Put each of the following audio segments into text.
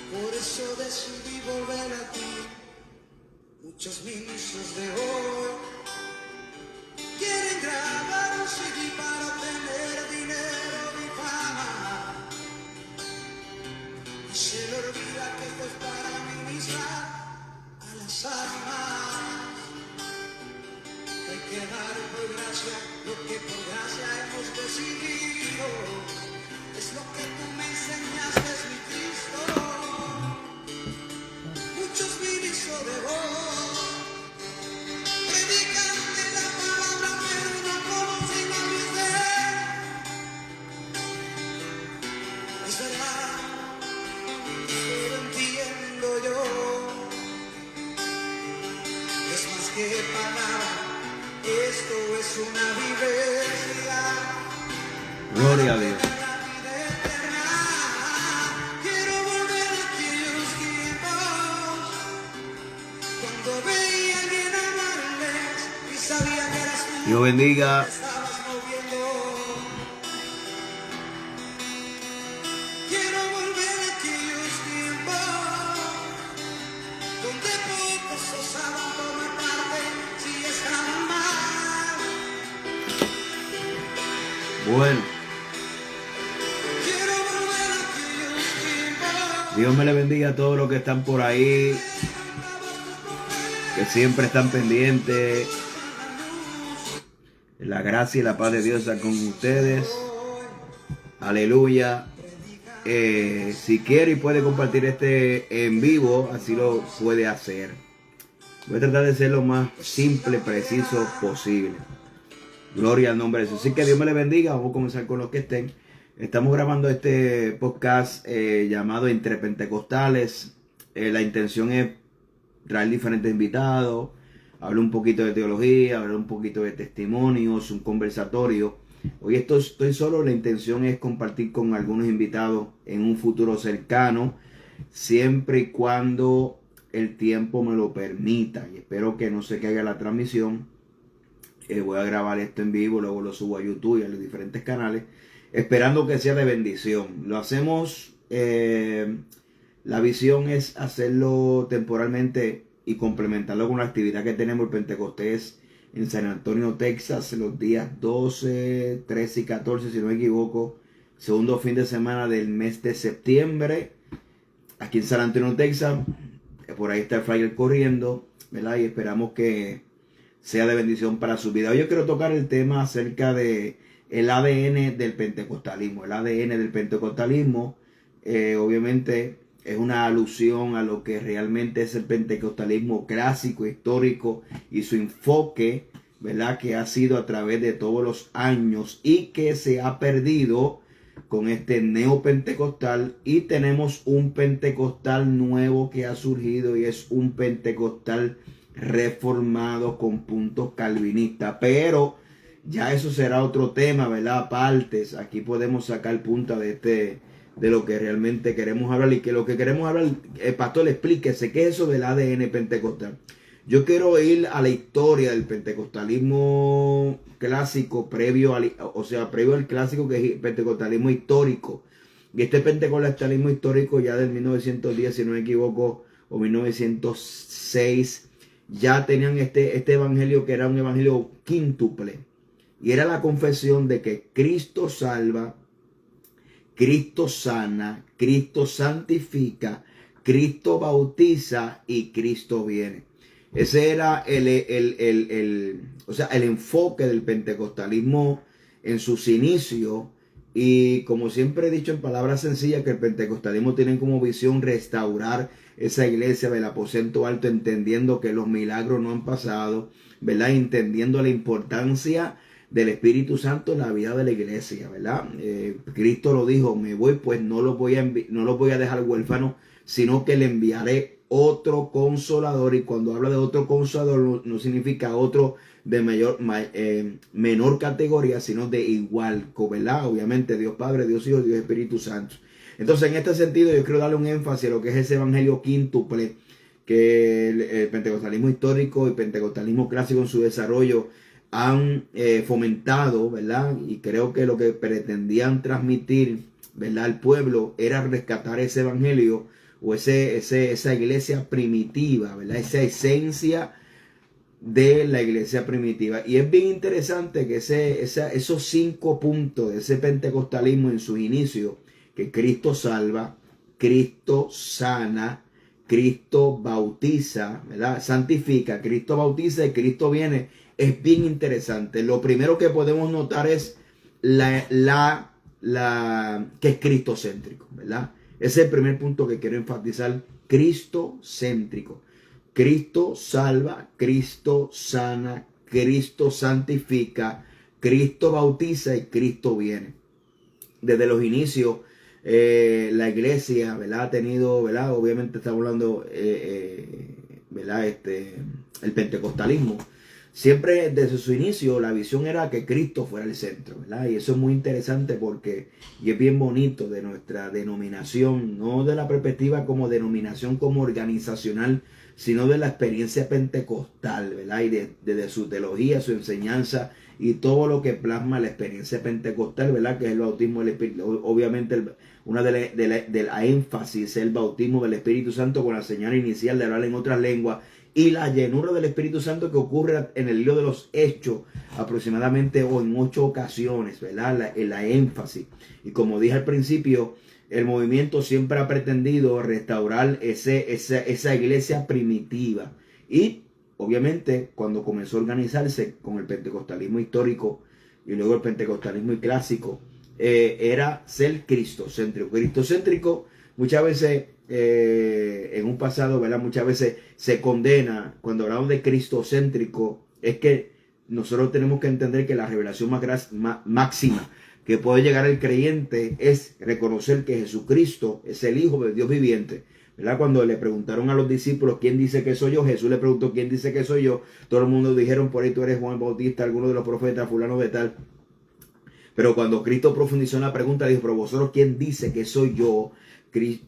Por eso decidí volver a ti. Muchos ministros de hoy quieren grabar un CD para obtener dinero y fama. Y se le olvida que esto es para ministrar a las almas. Hay que dar por gracia lo que por gracia hemos decidido. Es lo que tú me enseñaste, es mi Cristo. Muchos ministros de voz predican de la palabra, pero no conocen a mi ser. Es verdad, pero entiendo yo. Es más que palabra, esto es una vivencia. Gloria a Dios. Dios bendiga. Quiero volver a aquellos tiempos donde pocos osaban tomar parte si estaban mal. Bueno, Quiero volver a aquellos tiempos. Dios me le bendiga a todos los que están por ahí, que siempre están pendientes. La gracia y la paz de Dios está con ustedes. Aleluya. Si quiere y puede compartir este en vivo, así lo puede hacer. Voy a tratar de ser lo más simple, preciso posible. Gloria al nombre de Jesús. Así que Dios me le bendiga. Vamos a comenzar con los que estén. Estamos grabando este podcast llamado Entre Pentecostales. La intención es traer diferentes invitados, hablar un poquito de teología, hablar un poquito de testimonios, un conversatorio. Hoy estoy solo, la intención es compartir con algunos invitados en un futuro cercano, siempre y cuando el tiempo me lo permita. Y espero que no se caiga la transmisión. Voy a grabar esto en vivo, luego lo subo a YouTube y a los diferentes canales, esperando que sea de bendición. Lo hacemos, la visión es hacerlo temporalmente y complementarlo con la actividad que tenemos el Pentecostés en San Antonio, Texas, los días 12, 13 y 14, si no me equivoco, segundo fin de semana del mes de septiembre, aquí en San Antonio, Texas. Por ahí está el flyer corriendo, ¿verdad? Y esperamos que sea de bendición para su vida. Hoy yo quiero tocar el tema acerca de el ADN del pentecostalismo. El ADN del pentecostalismo, obviamente, es una alusión a lo que realmente es el pentecostalismo clásico, histórico y su enfoque, ¿verdad? Que ha sido a través de todos los años y que se ha perdido con este neopentecostal. Y tenemos un pentecostal nuevo que ha surgido y es un pentecostal reformado con puntos calvinistas. Pero ya eso será otro tema, ¿verdad? Aparte, aquí podemos sacar punta de lo que realmente queremos hablar, y que lo que queremos hablar, el pastor, explíquese qué es eso del ADN pentecostal. Yo quiero ir a la historia del pentecostalismo clásico, previo al clásico, que es el pentecostalismo histórico. Y este pentecostalismo histórico ya del 1910, si no me equivoco, o 1906, ya tenían este evangelio, que era un evangelio quíntuple. Y era la confesión de que Cristo salva, Cristo sana, Cristo santifica, Cristo bautiza y Cristo viene. Ese era el enfoque del pentecostalismo en sus inicios. Y como siempre he dicho en palabras sencillas, que el pentecostalismo tiene como visión restaurar esa iglesia del aposento alto, entendiendo que los milagros no han pasado, ¿verdad? Entendiendo la importancia del Espíritu Santo en la vida de la iglesia, ¿verdad? Cristo lo dijo: me voy, pues no los voy a dejar huérfanos, sino que le enviaré otro consolador. Y cuando habla de otro consolador, no significa otro de menor categoría, sino de igual, ¿verdad? Obviamente Dios Padre, Dios Hijo, Dios Espíritu Santo. Entonces, en este sentido, yo quiero darle un énfasis a lo que es ese evangelio quíntuple, que el pentecostalismo histórico y el pentecostalismo clásico en su desarrollo han fomentado, ¿verdad? Y creo que lo que pretendían transmitir, ¿verdad?, al pueblo, era rescatar ese evangelio o esa iglesia primitiva, ¿verdad? Esa esencia de la iglesia primitiva. Y es bien interesante que esos 5 puntos de ese pentecostalismo en sus inicios, que Cristo salva, Cristo sana, Cristo bautiza, ¿verdad? Santifica, Cristo bautiza y Cristo viene, es bien interesante. Lo primero que podemos notar es que es cristocéntrico, ¿verdad? Ese es el primer punto que quiero enfatizar, cristocéntrico. Cristo salva, Cristo sana, Cristo santifica, Cristo bautiza y Cristo viene. Desde los inicios, la iglesia, ¿verdad? Ha tenido, ¿verdad? Obviamente estamos hablando, ¿verdad? El pentecostalismo. Siempre desde su inicio la visión era que Cristo fuera el centro, ¿verdad? Y eso es muy interesante porque, y es bien bonito de nuestra denominación, no de la perspectiva como denominación como organizacional, sino de la experiencia pentecostal, ¿verdad? Y de su teología, su enseñanza y todo lo que plasma la experiencia pentecostal, ¿verdad? Que es el bautismo del Espíritu. Obviamente una de la énfasis es el bautismo del Espíritu Santo con la señal inicial de hablar en otras lenguas y la llenura del Espíritu Santo que ocurre en el libro de los Hechos aproximadamente o en 8 ocasiones, ¿verdad? La énfasis. Y como dije al principio, el movimiento siempre ha pretendido restaurar esa iglesia primitiva. Y obviamente cuando comenzó a organizarse con el pentecostalismo histórico y luego el pentecostalismo clásico, era ser cristocéntrico. Cristocéntrico muchas veces, en un pasado, ¿verdad? Muchas veces se condena, cuando hablamos de cristocéntrico, es que nosotros tenemos que entender que la revelación máxima que puede llegar el creyente es reconocer que Jesucristo es el Hijo de Dios viviente, ¿verdad? Cuando le preguntaron a los discípulos ¿quién dice que soy yo? Jesús le preguntó ¿quién dice que soy yo? Todo el mundo dijeron por ahí tú eres Juan Bautista, alguno de los profetas, fulano de tal. Pero cuando Cristo profundizó en la pregunta, dijo, pero vosotros ¿quién dice que soy yo?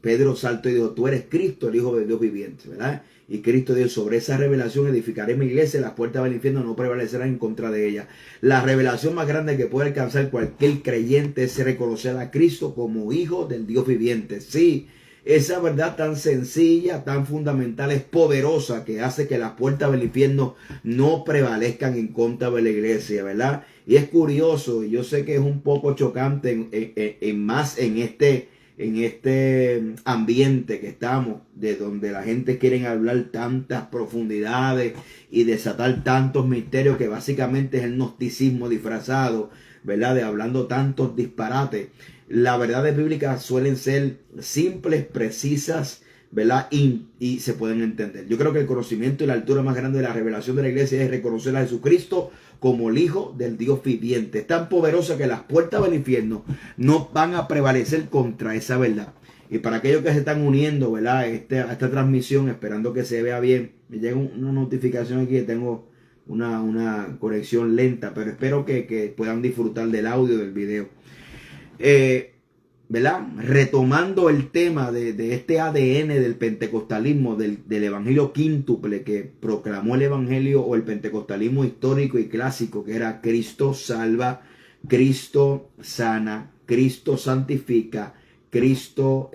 Pedro saltó y dijo, tú eres Cristo, el Hijo de Dios viviente, ¿verdad? Y Cristo dijo, sobre esa revelación edificaré mi iglesia, las puertas del infierno no prevalecerán en contra de ella. La revelación más grande que puede alcanzar cualquier creyente es reconocer a Cristo como Hijo del Dios viviente. Sí, esa verdad tan sencilla, tan fundamental, es poderosa, que hace que las puertas del infierno no prevalezcan en contra de la iglesia, ¿verdad? Y es curioso, y yo sé que es un poco chocante más en este ambiente que estamos, de donde la gente quiere hablar tantas profundidades y desatar tantos misterios, que básicamente es el gnosticismo disfrazado, ¿verdad? De hablando tantos disparates. Las verdades bíblicas suelen ser simples, precisas, ¿verdad? Y se pueden entender. Yo creo que el conocimiento y la altura más grande de la revelación de la iglesia es reconocer a Jesucristo como el Hijo del Dios viviente. Es tan poderosa que las puertas del infierno no van a prevalecer contra esa verdad. Y para aquellos que se están uniendo, ¿verdad? A esta transmisión, esperando que se vea bien, me llega una notificación aquí que tengo una conexión lenta, pero espero que puedan disfrutar del audio del video. ¿Verdad? Retomando el tema de este ADN del pentecostalismo, del evangelio quíntuple que proclamó el evangelio o el pentecostalismo histórico y clásico, que era Cristo salva, Cristo sana, Cristo santifica, Cristo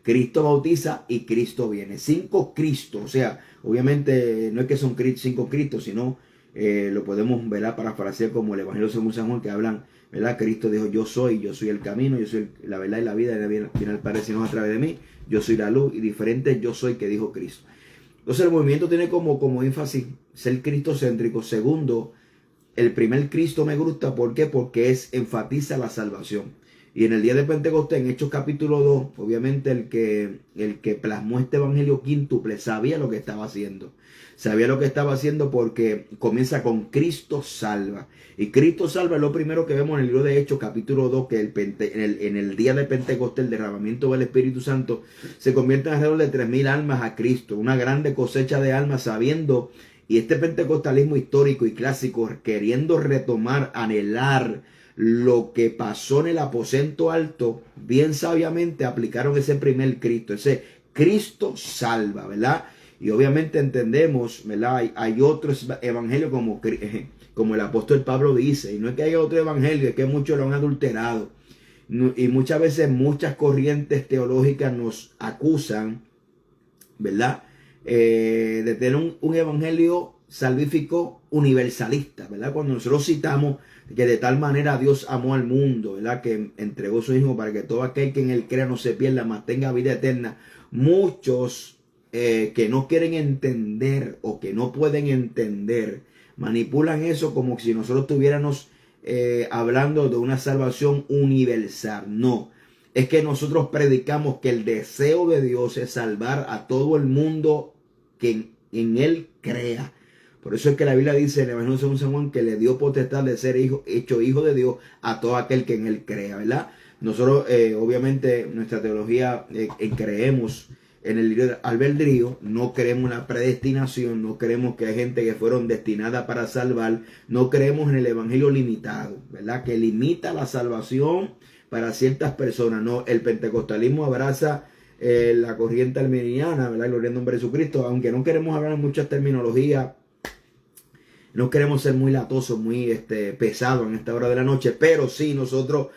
Cristo bautiza y Cristo viene. 5 Cristos, o sea, obviamente no es que son 5 Cristos, sino lo podemos, ¿verdad?, parafrasear como el evangelio según San Juan, que hablan, ¿verdad? Cristo dijo, yo soy el camino, yo soy la verdad y la vida, y viene al Padre sino a través de mí, yo soy la luz, y diferente yo soy que dijo Cristo. Entonces el movimiento tiene como énfasis ser cristocéntrico. Segundo, el primer Cristo me gusta, ¿por qué? Porque enfatiza la salvación. Y en el día de Pentecostés, en Hechos capítulo 2, obviamente el que plasmó este evangelio quíntuple sabía lo que estaba haciendo. Sabía lo que estaba haciendo porque comienza con Cristo salva. Y Cristo salva es lo primero que vemos en el libro de Hechos capítulo 2, que en el día de Pentecostés, el derramamiento del Espíritu Santo, se convierten alrededor de 3,000 almas a Cristo. Una grande cosecha de almas, sabiendo, y este pentecostalismo histórico y clásico, queriendo retomar, anhelar lo que pasó en el aposento alto, bien sabiamente aplicaron ese primer Cristo, ese Cristo salva, ¿verdad? Y obviamente entendemos, ¿verdad? Hay otros evangelios como el apóstol Pablo dice, y no es que haya otro evangelio, es que muchos lo han adulterado. Y muchas veces muchas corrientes teológicas nos acusan, ¿verdad? De tener un evangelio salvífico universalista, ¿verdad? Cuando nosotros citamos que de tal manera Dios amó al mundo, ¿verdad? Que entregó a su Hijo para que todo aquel que en él crea no se pierda, mas tenga vida eterna. Muchos que no quieren entender o que no pueden entender, manipulan eso como si nosotros estuviéramos hablando de una salvación universal. No, es que nosotros predicamos que el deseo de Dios es salvar a todo el mundo que en él crea. Por eso es que la Biblia dice en el Evangelio según San Juan que le dio potestad de ser hecho hijo de Dios a todo aquel que en él crea, ¿verdad? Nosotros, obviamente, nuestra teología creemos en el libre albedrío, no creemos en la predestinación, no creemos que hay gente que fueron destinadas para salvar, no creemos en el evangelio limitado, ¿verdad? Que limita la salvación para ciertas personas. No, el pentecostalismo abraza la corriente arminiana, ¿verdad? Gloria al nombre de Jesucristo, aunque no queremos hablar en muchas terminologías, no queremos ser muy latosos, muy pesados en esta hora de la noche, pero sí nosotros,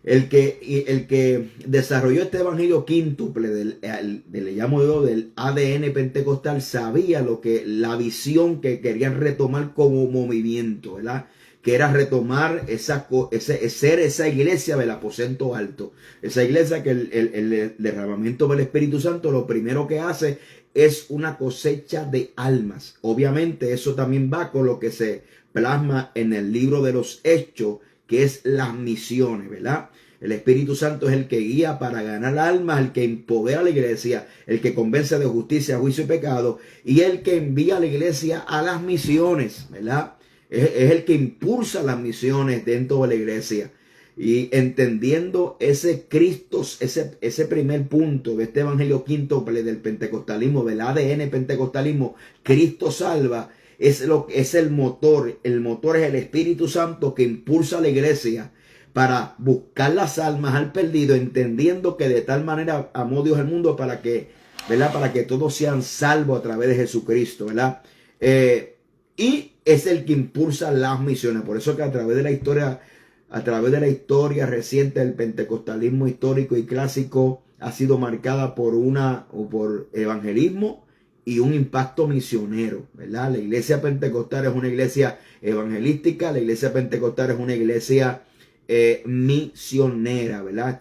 el que desarrolló este evangelio quíntuple le llamo yo del ADN pentecostal, sabía la visión que querían retomar como movimiento, ¿verdad? Que era retomar ser esa iglesia del aposento alto. Esa iglesia que el derramamiento del Espíritu Santo lo primero que hace es una cosecha de almas. Obviamente eso también va con lo que se plasma en el libro de los Hechos, que es las misiones, ¿verdad? El Espíritu Santo es el que guía para ganar almas, el que empodera a la iglesia, el que convence de justicia, juicio y pecado, y el que envía a la iglesia a las misiones, ¿verdad? Es el que impulsa las misiones dentro de la iglesia. Y entendiendo ese Cristo, ese primer punto de este evangelio quíntuple del pentecostalismo, del ADN pentecostalismo, Cristo salva, es el motor. El motor es el Espíritu Santo que impulsa a la iglesia para buscar las almas al perdido, entendiendo que de tal manera amó Dios al mundo para que, ¿verdad? Para que todos sean salvos a través de Jesucristo, ¿verdad? Y es el que impulsa las misiones. Por eso que a través de la historia reciente del pentecostalismo histórico y clásico ha sido marcada por evangelismo y un impacto misionero, ¿verdad? La iglesia pentecostal es una iglesia evangelística, la iglesia pentecostal es una iglesia misionera, ¿verdad?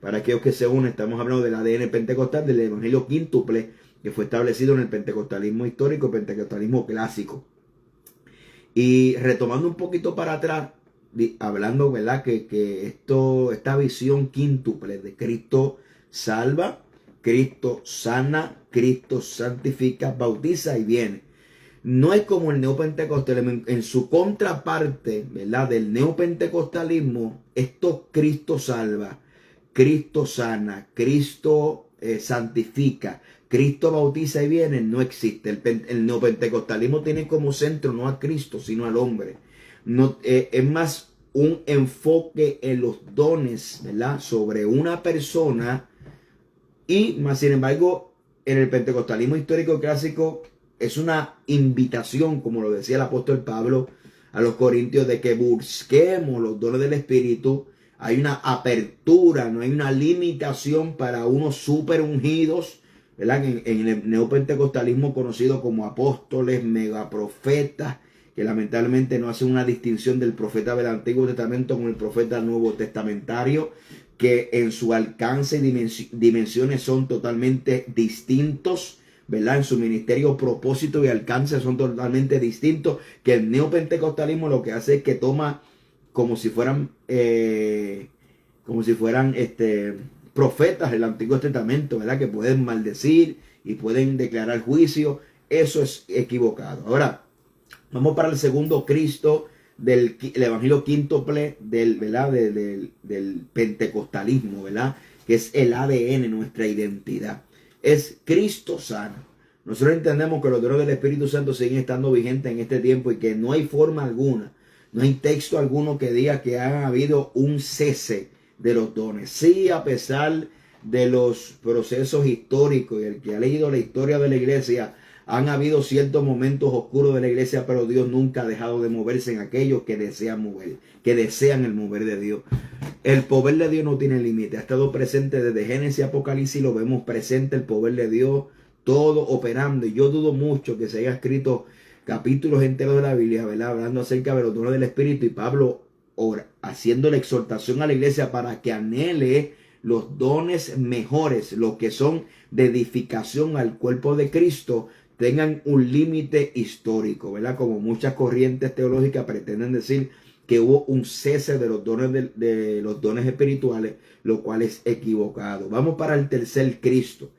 Para aquellos que se unen, estamos hablando del ADN pentecostal, del evangelio quíntuple que fue establecido en el pentecostalismo histórico, pentecostalismo clásico. Y retomando un poquito para atrás, hablando, ¿verdad? Que esta visión quíntuple de Cristo salva, Cristo sana, Cristo santifica, bautiza y viene. No es como el neopentecostalismo. En su contraparte, ¿verdad? Del neopentecostalismo, esto Cristo salva, Cristo sana, Cristo santifica, Cristo bautiza y viene, no existe. El neopentecostalismo tiene como centro no a Cristo, sino al hombre. No, es más un enfoque en los dones, ¿verdad? Sobre una persona. Y más sin embargo, en el pentecostalismo histórico clásico es una invitación, como lo decía el apóstol Pablo a los corintios, de que busquemos los dones del Espíritu. Hay una apertura, no hay una limitación para unos super ungidos, ¿verdad? En el neopentecostalismo conocido como apóstoles, megaprofetas, que lamentablemente no hacen una distinción del profeta del Antiguo Testamento con el profeta Nuevo Testamentario, que en su alcance y dimensiones son totalmente distintos, ¿verdad? En su ministerio, propósito y alcance son totalmente distintos. Que el neopentecostalismo lo que hace es que toma como si fueran profetas del Antiguo Testamento, ¿verdad? Que pueden maldecir y pueden declarar juicio. Eso es equivocado. Ahora, vamos para el segundo Cristo del evangelio quíntuple ¿verdad? Del pentecostalismo, ¿verdad? Que es el ADN, nuestra identidad. Es Cristo sana. Nosotros entendemos que los dones del Espíritu Santo siguen estando vigentes en este tiempo y que no hay forma alguna, no hay texto alguno que diga que ha habido un cese de los dones. Sí, a pesar de los procesos históricos, y el que ha leído la historia de la iglesia, han habido ciertos momentos oscuros de la iglesia, pero Dios nunca ha dejado de moverse en aquellos que desean mover, que desean el mover de Dios. El poder de Dios no tiene límite. Ha estado presente desde Génesis y Apocalipsis. Lo vemos presente el poder de Dios. Todo operando. Y yo dudo mucho que se haya escrito capítulos enteros de la Biblia, ¿verdad? Hablando acerca de los dones del Espíritu. Y Pablo haciendo la exhortación a la iglesia para que anhele los dones mejores, los que son de edificación al cuerpo de Cristo, tengan un límite histórico, ¿verdad? Como muchas corrientes teológicas pretenden decir que hubo un cese de los dones de los dones espirituales, lo cual es equivocado. Vamos para el tercer Cristo.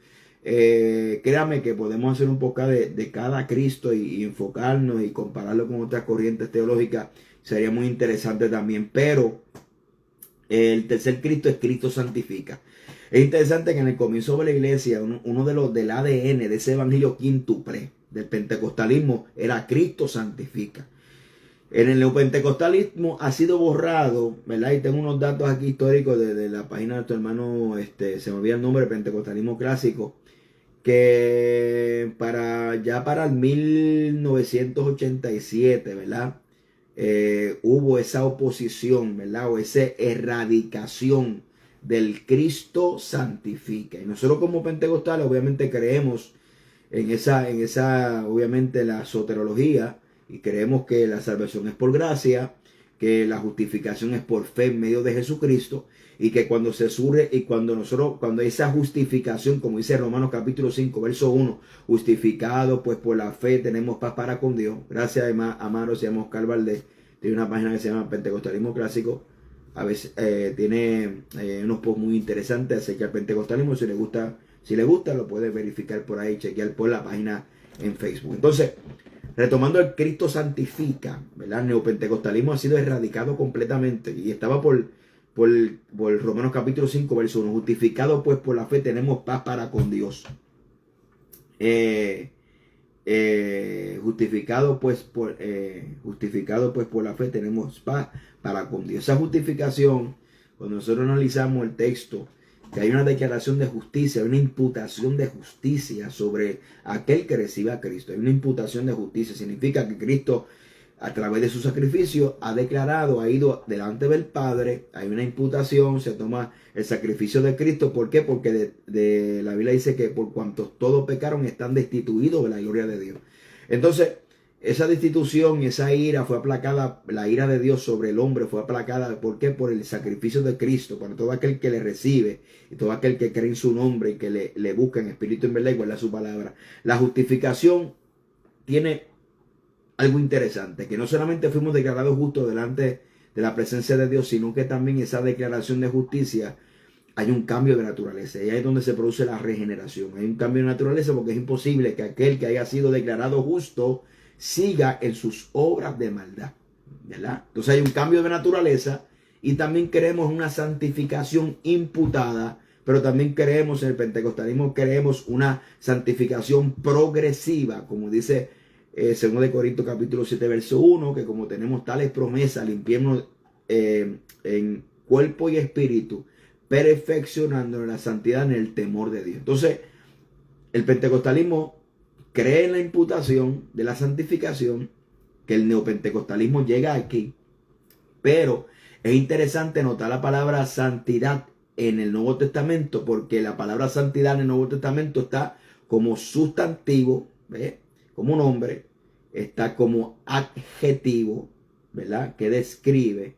Créame que podemos hacer un poco de cada Cristo y enfocarnos y compararlo con otras corrientes teológicas. Sería muy interesante también, pero el tercer Cristo es Cristo santifica. Es interesante que en el comienzo de la iglesia, uno de los del ADN de ese evangelio quíntuple del pentecostalismo era Cristo santifica. En el neopentecostalismo ha sido borrado, ¿verdad? Y tengo unos datos aquí históricos de la página de tu hermano, se me olvida el nombre, pentecostalismo clásico, que para el 1987, ¿verdad? Hubo esa oposición, ¿verdad? O esa erradicación del Cristo santifica. Y nosotros como pentecostales obviamente creemos en esa obviamente la soterología, y creemos que la salvación es por gracia, que la justificación es por fe en medio de Jesucristo, y que cuando se surge y cuando esa justificación, como dice Romanos capítulo 5, verso 1, justificado pues por la fe tenemos paz para con Dios. Gracias a Maro, se llama Oscar Valdés, tiene una página que se llama Pentecostalismo Clásico. A veces tiene unos posts muy interesantes acerca del pentecostalismo. Si le gusta, lo puede verificar por ahí, chequear por la página en Facebook. Entonces, retomando el Cristo santifica, ¿verdad? El neopentecostalismo ha sido erradicado completamente y estaba por Romanos capítulo 5, verso 1. Justificado pues por la fe tenemos paz para con Dios. Justificado pues por la fe tenemos paz para con Dios. Esa justificación, cuando nosotros analizamos el texto, que hay una declaración de justicia, hay una imputación de justicia sobre aquel que recibe a Cristo. Hay una imputación de justicia, significa que Cristo, a través de su sacrificio, ha declarado, ha ido delante del Padre. Hay una imputación, se toma el sacrificio de Cristo. ¿Por qué? Porque de la Biblia dice que por cuantos todos pecaron están destituidos de la gloria de Dios. Entonces, esa destitución y esa ira fue aplacada, la ira de Dios sobre el hombre fue aplacada. ¿Por qué? Por el sacrificio de Cristo, para todo aquel que le recibe y todo aquel que cree en su nombre y que le busca en espíritu y en verdad y guarda su palabra. La justificación tiene algo interesante, que no solamente fuimos declarados justos delante de la presencia de Dios, sino que también esa declaración de justicia hay un cambio de naturaleza. Y ahí es donde se produce la regeneración. Hay un cambio de naturaleza porque es imposible que aquel que haya sido declarado justo siga en sus obras de maldad, ¿verdad? Entonces hay un cambio de naturaleza y también creemos una santificación imputada, pero también creemos en el pentecostalismo, creemos una santificación progresiva, como dice 2 de Corintios capítulo 7 verso 1, que como tenemos tales promesas, limpiemos en cuerpo y espíritu, perfeccionando la santidad en el temor de Dios. Entonces, el pentecostalismo cree en la imputación de la santificación, que el neopentecostalismo llega aquí, pero es interesante notar la palabra santidad en el Nuevo Testamento, porque la palabra santidad en el Nuevo Testamento está como sustantivo, ¿ves? Como nombre, está como adjetivo, ¿verdad? Que describe.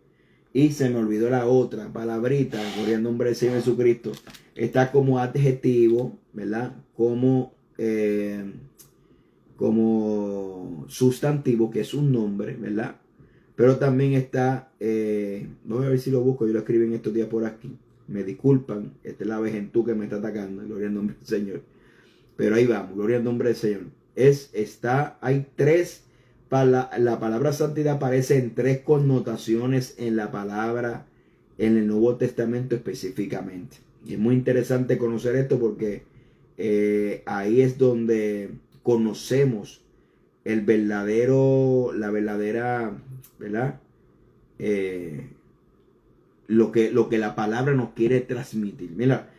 Y se me olvidó la otra palabrita, gloria al nombre del Señor Jesucristo. Está como adjetivo, ¿verdad? Como sustantivo, que es un nombre, ¿verdad? Pero también está, voy a ver si lo busco, yo lo escribí en estos días por aquí. Me disculpan, esta es la vejentú que me está atacando, gloria al nombre del Señor. Pero ahí vamos, gloria al nombre del Señor. Hay tres, la palabra santidad aparece en tres connotaciones en la palabra, en el Nuevo Testamento específicamente. Y es muy interesante conocer esto porque ahí es donde conocemos la verdadera, ¿verdad? Lo que la palabra nos quiere transmitir. Mira,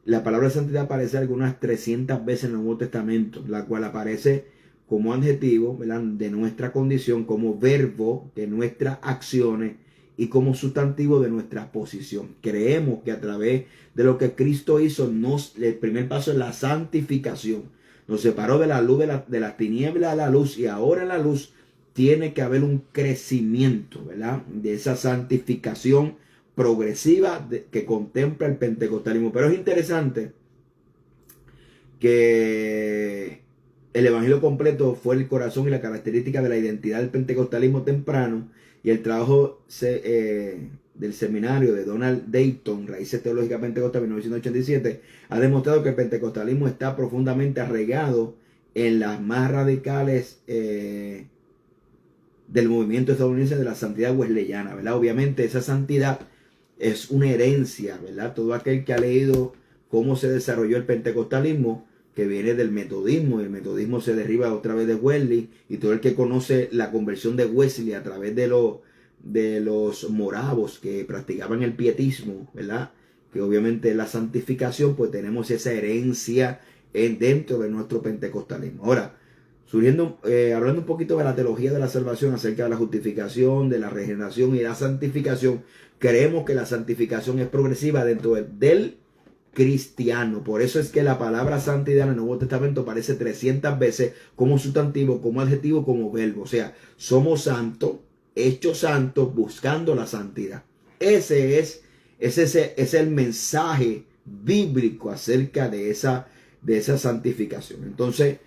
la palabra santidad aparece algunas 300 veces en el Nuevo Testamento, la cual aparece como adjetivo, ¿verdad? De nuestra condición, como verbo de nuestras acciones y como sustantivo de nuestra posición. Creemos que a través de lo que Cristo hizo, el primer paso es la santificación. Nos separó de la luz, de la tiniebla a la luz, y ahora en la luz tiene que haber un crecimiento, ¿verdad? De esa santificación progresiva que contempla el pentecostalismo. Pero es interesante que el evangelio completo fue el corazón y la característica de la identidad del pentecostalismo temprano, y el trabajo del seminario de Donald Dayton, Raíces Teológicas Pentecostales, 1987, ha demostrado que el pentecostalismo está profundamente arraigado en las más radicales del movimiento estadounidense de la santidad wesleyana, ¿verdad? Obviamente esa santidad es una herencia, ¿verdad? Todo aquel que ha leído cómo se desarrolló el pentecostalismo, que viene del metodismo, y el metodismo se derriba otra vez de Wesley, y todo el que conoce la conversión de Wesley a través de los moravos que practicaban el pietismo, ¿verdad? Que obviamente la santificación, pues tenemos esa herencia dentro de nuestro pentecostalismo. Ahora, hablando un poquito de la teología de la salvación, acerca de la justificación, de la regeneración y la santificación, creemos que la santificación es progresiva dentro del cristiano. Por eso es que la palabra santidad en el Nuevo Testamento aparece 300 veces como sustantivo, como adjetivo, como verbo. O sea, somos santos, hechos santos, buscando la santidad. Ese es el mensaje bíblico acerca de esa santificación. Entonces,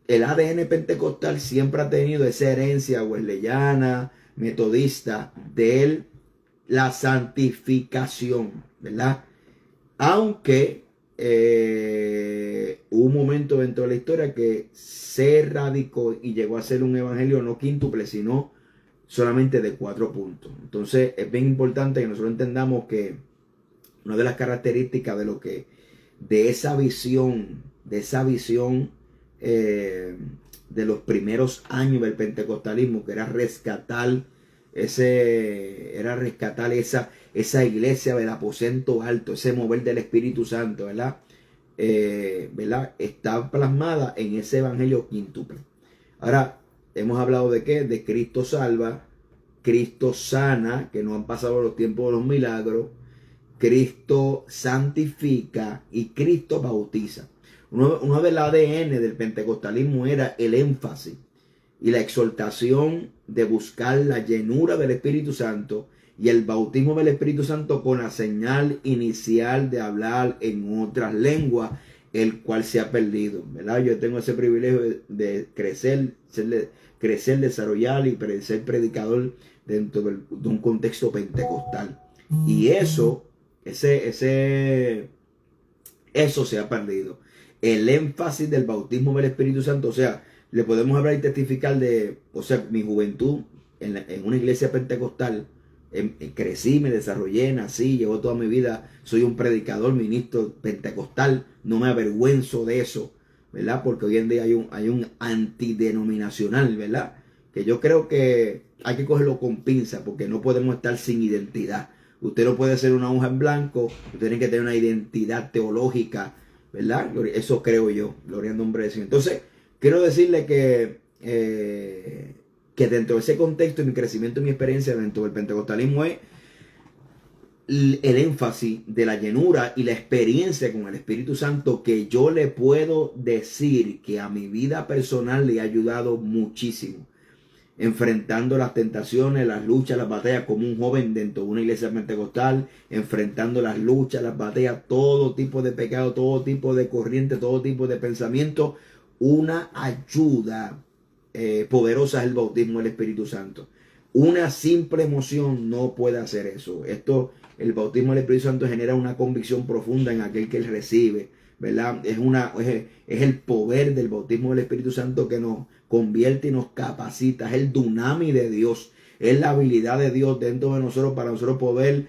el ADN pentecostal siempre ha tenido esa herencia wesleyana, metodista, de la santificación, ¿verdad? Aunque hubo un momento dentro de la historia que se radicó y llegó a ser un evangelio no quíntuple, sino solamente de 4 puntos. Entonces es bien importante que nosotros entendamos que una de las características de esa visión de los primeros años del pentecostalismo, que era rescatar esa iglesia del aposento alto, ese mover del Espíritu Santo, ¿verdad? Está plasmada en ese evangelio quíntuple. Ahora, hemos hablado de qué, de Cristo salva, Cristo sana, que no han pasado los tiempos de los milagros, Cristo santifica y Cristo bautiza. Uno del ADN del pentecostalismo era el énfasis y la exhortación de buscar la llenura del Espíritu Santo y el bautismo del Espíritu Santo con la señal inicial de hablar en otras lenguas, el cual se ha perdido, ¿verdad? Yo tengo ese privilegio de crecer, desarrollar y ser predicador dentro de un contexto pentecostal. Y eso se ha perdido. El énfasis del bautismo del Espíritu Santo, o sea, le podemos hablar y testificar mi juventud en una iglesia pentecostal. Crecí, me desarrollé, nací, llevo toda mi vida, soy un predicador, ministro pentecostal, no me avergüenzo de eso, ¿verdad? Porque hoy en día hay un antidenominacional, ¿verdad? Que yo creo que hay que cogerlo con pinza, porque no podemos estar sin identidad. Usted no puede ser una hoja en blanco, usted tiene que tener una identidad teológica, ¿verdad? Eso creo yo, gloria al nombre del Señor. Entonces, quiero decirle que dentro de ese contexto y mi crecimiento y mi experiencia dentro del pentecostalismo es el énfasis de la llenura y la experiencia con el Espíritu Santo, que yo le puedo decir que a mi vida personal le ha ayudado muchísimo, enfrentando las tentaciones, las luchas, las batallas, como un joven dentro de una iglesia pentecostal, enfrentando las luchas, las batallas, todo tipo de pecado, todo tipo de corriente, todo tipo de pensamiento. Una ayuda poderosa es el bautismo del Espíritu Santo. Una simple emoción no puede hacer eso. El bautismo del Espíritu Santo genera una convicción profunda en aquel que él recibe, ¿verdad? Es el poder del bautismo del Espíritu Santo que nos convierte y nos capacita. Es el dunamis de Dios. Es la habilidad de Dios dentro de nosotros para nosotros poder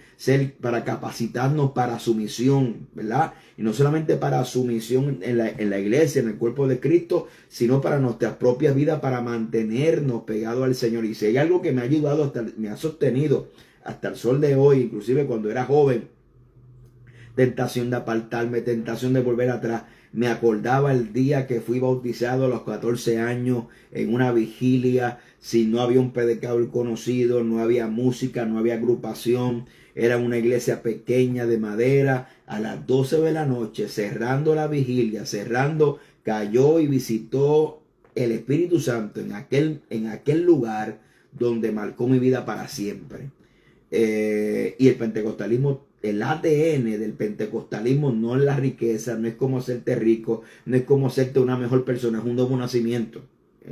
para capacitarnos para su misión, ¿verdad? Y no solamente para su misión en la iglesia, en el cuerpo de Cristo, sino para nuestras propias vidas, para mantenernos pegados al Señor. Y si hay algo que me ha ayudado, me ha sostenido hasta el sol de hoy, inclusive cuando era joven, tentación de apartarme, tentación de volver atrás, Me acordaba el día que fui bautizado a los 14 años en una vigilia. Si no había un predicador conocido, no había música, no había agrupación. Era una iglesia pequeña de madera. A las 12 de la noche, cerrando la vigilia, cayó y visitó el Espíritu Santo en aquel lugar donde marcó mi vida para siempre. Y el pentecostalismo, el ADN del pentecostalismo no es la riqueza, no es como hacerte rico, no es como hacerte una mejor persona, es un nuevo nacimiento.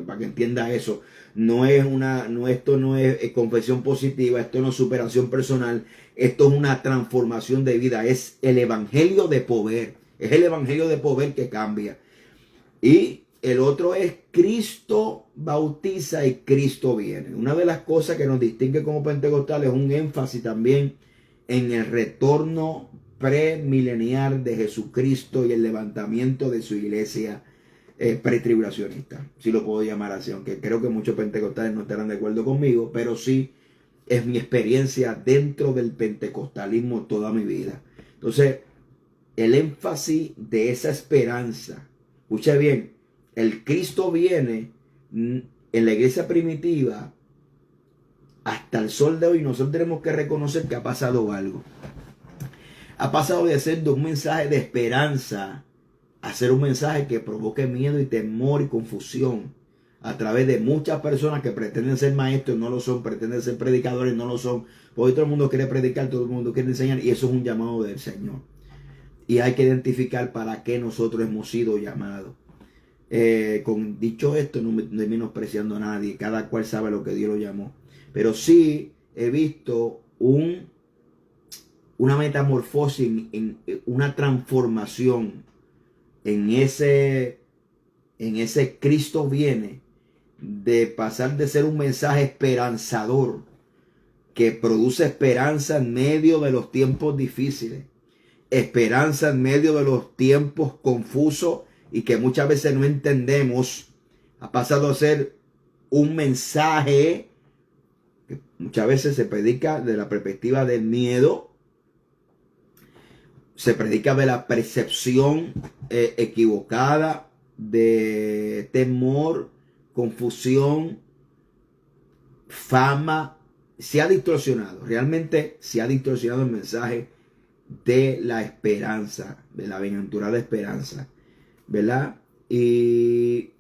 Para que entienda eso, esto no es confesión positiva, esto no es superación personal, esto es una transformación de vida, es el evangelio de poder, es el evangelio de poder que cambia. Y el otro es Cristo bautiza y Cristo viene. Una de las cosas que nos distingue como pentecostales es un énfasis también en el retorno premilenial de Jesucristo y el levantamiento de su iglesia pretribulacionista, si lo puedo llamar así, aunque creo que muchos pentecostales no estarán de acuerdo conmigo, pero sí es mi experiencia dentro del pentecostalismo toda mi vida. Entonces, el énfasis de esa esperanza, escucha bien, el Cristo viene en la iglesia primitiva hasta el sol de hoy. Nosotros tenemos que reconocer que ha pasado algo. Ha pasado de ser de un mensaje de esperanza a ser un mensaje que provoque miedo y temor y confusión a través de muchas personas que pretenden ser maestros, no lo son, pretenden ser predicadores, no lo son. Porque todo el mundo quiere predicar, todo el mundo quiere enseñar, y eso es un llamado del Señor. Y hay que identificar para qué nosotros hemos sido llamados. Con dicho esto, no estoy menospreciando a nadie, cada cual sabe lo que Dios lo llamó. Pero sí he visto una metamorfosis, una transformación en ese Cristo viene, de pasar de ser un mensaje esperanzador que produce esperanza en medio de los tiempos difíciles, esperanza en medio de los tiempos confusos y que muchas veces no entendemos, ha pasado a ser un mensaje que muchas veces se predica de la perspectiva del miedo, se predica de la percepción equivocada, de temor, confusión, fama. Se ha distorsionado, realmente se ha distorsionado el mensaje de la esperanza, de la bienaventurada esperanza, ¿verdad? Y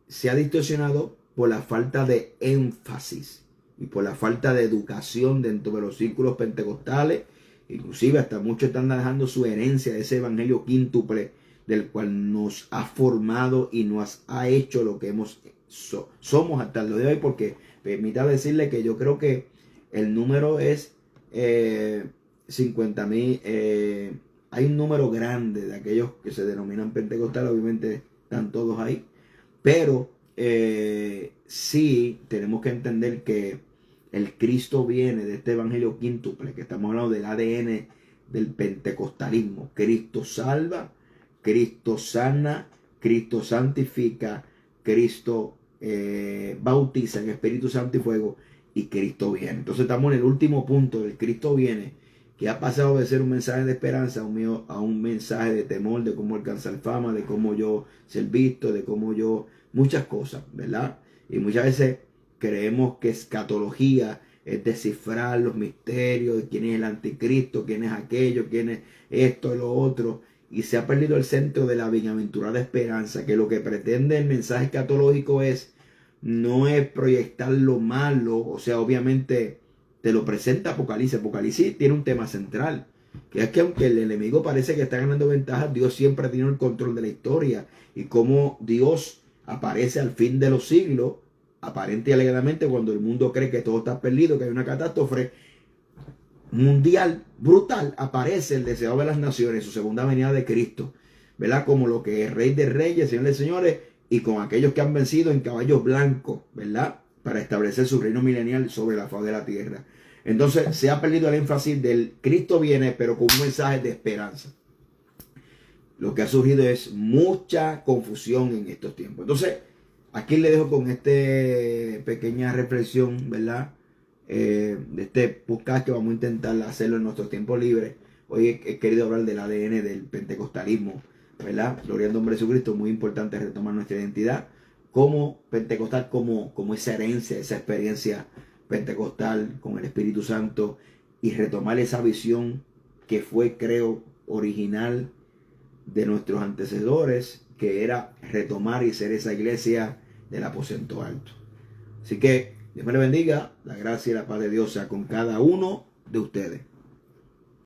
se ha distorsionado por la falta de énfasis y por la falta de educación dentro de los círculos pentecostales. Inclusive hasta muchos están dejando su herencia de ese evangelio quíntuple del cual nos ha formado y nos ha hecho lo que somos hasta el día de hoy. Porque permítame decirle que yo creo que el número es 50,000. Hay un número grande de aquellos que se denominan pentecostales, obviamente están todos ahí, pero sí tenemos que entender que el Cristo viene de este evangelio quíntuple, que estamos hablando del ADN del pentecostalismo. Cristo salva, Cristo sana, Cristo santifica, Cristo bautiza en Espíritu Santo y fuego, y Cristo viene. Entonces estamos en el último punto del Cristo viene, que ha pasado de ser un mensaje de esperanza a un mensaje de temor, de cómo alcanzar fama, de cómo yo ser visto, de cómo yo, muchas cosas, ¿verdad? Y muchas veces creemos que escatología es descifrar los misterios de quién es el anticristo, quién es aquello, quién es esto y lo otro, y se ha perdido el centro de la bienaventurada esperanza, que lo que pretende el mensaje escatológico no es proyectar lo malo. O sea, obviamente te lo presenta Apocalipsis. Apocalipsis tiene un tema central, que es que aunque el enemigo parece que está ganando ventaja, Dios siempre ha tenido el control de la historia, y cómo Dios aparece al fin de los siglos, aparente y alegadamente, cuando el mundo cree que todo está perdido, que hay una catástrofe mundial brutal, aparece el deseado de las naciones, su segunda venida de Cristo, ¿verdad? Como lo que es Rey de Reyes, Señor de Señores, y con aquellos que han vencido en caballos blancos, ¿verdad? Para establecer su reino milenial sobre la faz de la tierra. Entonces se ha perdido el énfasis del Cristo viene, pero con un mensaje de esperanza. Lo que ha surgido es mucha confusión en estos tiempos. Entonces, aquí le dejo con esta pequeña reflexión, ¿verdad? De este podcast que vamos a intentar hacerlo en nuestro tiempo libre. Hoy he querido hablar del ADN del pentecostalismo ¿verdad? Gloria al nombre de Jesucristo. Muy importante retomar nuestra identidad como pentecostal, como esa herencia, esa experiencia pentecostal con el Espíritu Santo, y retomar esa visión que fue, creo, original de nuestros antecesores, que era retomar y ser esa iglesia del aposento alto. Así que Dios me le bendiga, la gracia y la paz de Dios sea con cada uno de ustedes.